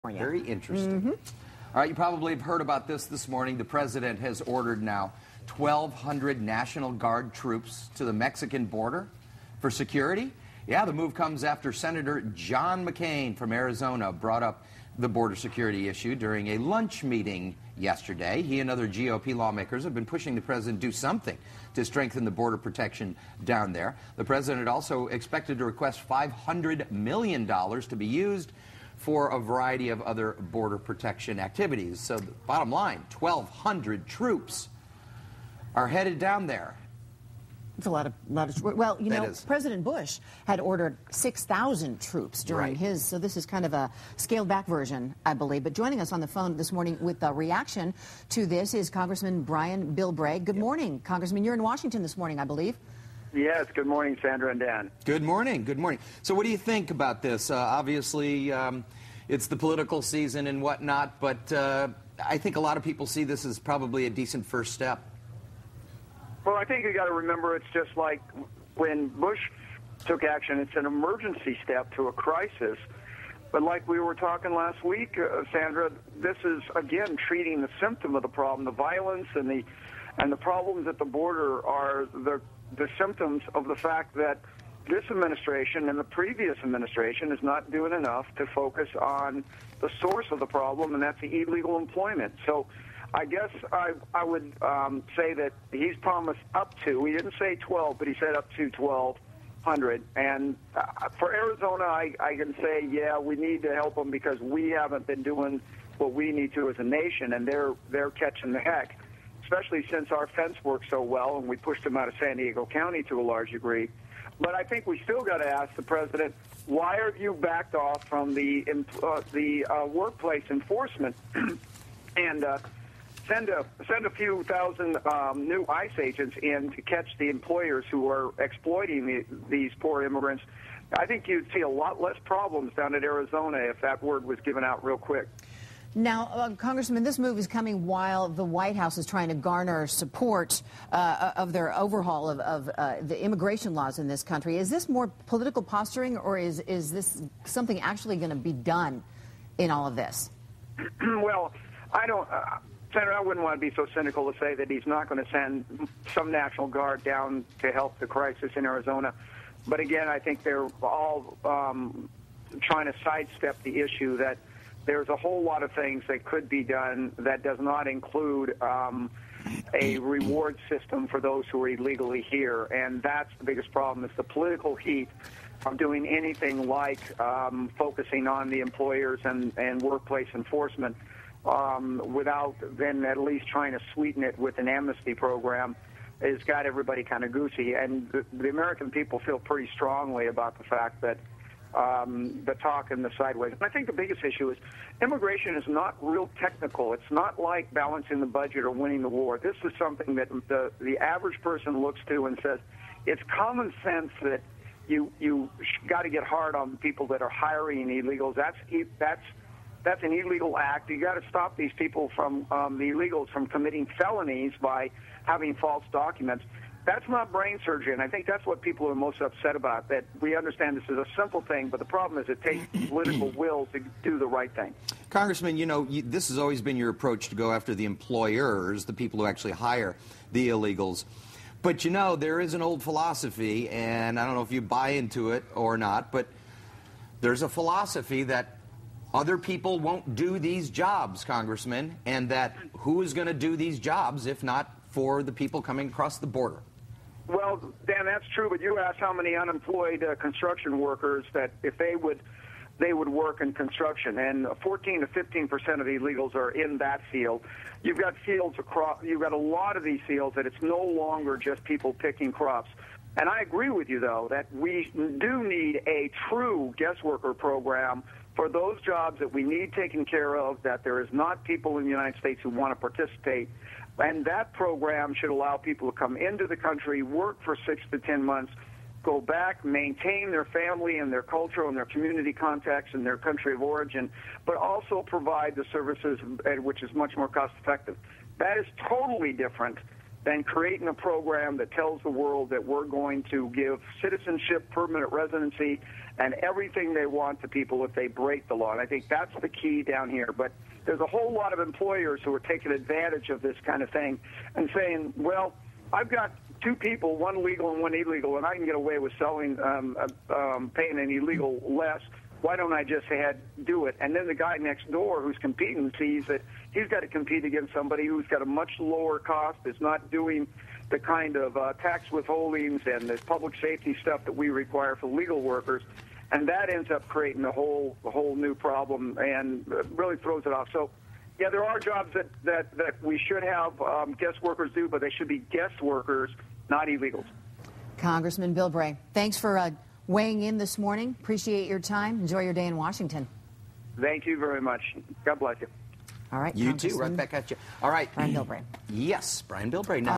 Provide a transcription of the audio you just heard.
Very interesting. All right, you probably have heard about this morning. The president has ordered now 1,200 National Guard troops to the Mexican border for security. Yeah, the move comes after Senator John McCain from Arizona brought up the border security issue during a lunch meeting yesterday. He and other GOP lawmakers have been pushing the president to do something to strengthen the border protection down there. The president also expected to request $500 million to be used for a variety of other border protection activities. So the bottom line, 1,200 troops are headed down there. It's a lot of well, you know, President Bush had ordered 6,000 troops during his, so this is kind of a scaled back version, I believe. But joining us on the phone this morning with a reaction to this is Congressman Brian Bilbray. Good morning, Congressman. You're in Washington this morning, I believe. Yes, good morning, Sandra and Dan. Good morning, good morning. So what do you think about this? Obviously, it's the political season and whatnot, but I think a lot of people see this as probably a decent first step. Well, I think you got to remember it's just like when Bush took action, it's an emergency step to a crisis. But like we were talking last week, Sandra, this is, again, treating the symptom of the problem. The violence and the problems at the border are the symptoms of the fact that this administration and the previous administration is not doing enough to focus on the source of the problem, and that's the illegal employment. So I guess I would say that he's promised up to, he didn't say 12, but he said up to 1,200. And for Arizona, I can say, yeah, we need to help them because we haven't been doing what we need to as a nation, and they're catching the heck, especially since our fence works so well, and we pushed them out of San Diego County to a large degree. But I think we still got to ask the president, why have you backed off from the workplace enforcement and send a few thousand new ICE agents in to catch the employers who are exploiting these poor immigrants? I think you'd see a lot less problems down in Arizona if that word was given out real quick. Now, Congressman, this move is coming while the White House is trying to garner support of their overhaul of the immigration laws in this country. Is this more political posturing, or is this something actually going to be done in all of this? Well, I don't... Senator, I wouldn't want to be so cynical to say that he's not going to send some National Guard down to help the crisis in Arizona. But again, I think they're all trying to sidestep the issue that there's a whole lot of things that could be done that does not include a reward system for those who are illegally here. And that's the biggest problem, is the political heat of doing anything like focusing on the employers and workplace enforcement without then at least trying to sweeten it with an amnesty program has got everybody kind of goosey. And the American people feel pretty strongly about the fact that the talk and the sideways. And I think the biggest issue is immigration is not real technical. It's not like balancing the budget or winning the war. This is something that the average person looks to and says, it's common sense that you got to get hard on people that are hiring illegals. That's an illegal act. You got to stop these people from the illegals from committing felonies by having false documents. That's not brain surgery, and I think that's what people are most upset about, that we understand this is a simple thing, but the problem is it takes political will to do the right thing. Congressman, you know, this has always been your approach to go after the employers, the people who actually hire the illegals. But, you know, there is an old philosophy, and I don't know if you buy into it or not, but there's a philosophy that other people won't do these jobs, Congressman, and that who is going to do these jobs if not for the people coming across the border? Well, Dan, that's true, but you asked how many unemployed construction workers that if they would work in construction, and 14 to 15% of the illegals are in that field. You've got fields across. You've got a lot of these fields that it's no longer just people picking crops. And I agree with you, though, that we do need a true guest worker program for those jobs that we need taken care of, that there is not people in the United States who want to participate. And that program should allow people to come into the country, work for 6 to 10 months, go back, maintain their family and their culture and their community contacts and their country of origin, but also provide the services which is much more cost effective. That is totally different than creating a program that tells the world that we're going to give citizenship, permanent residency, and everything they want to people if they break the law. And I think that's the key down here. But there's a whole lot of employers who are taking advantage of this kind of thing and saying, well, I've got two people, one legal and one illegal, and I can get away with selling, paying an illegal less. Why don't I just do it? And then the guy next door who's competing sees that he's got to compete against somebody who's got a much lower cost, is not doing the kind of tax withholdings and the public safety stuff that we require for legal workers. And that ends up creating a whole new problem and really throws it off. So, yeah, there are jobs that we should have guest workers do, but they should be guest workers, not illegals. Congressman Bilbray, thanks for weighing in this morning. Appreciate your time. Enjoy your day in Washington. Thank you very much. God bless you. All right. You too. Right back at you. All right. Brian Bilbray. Yes, Brian Bilbray. Now.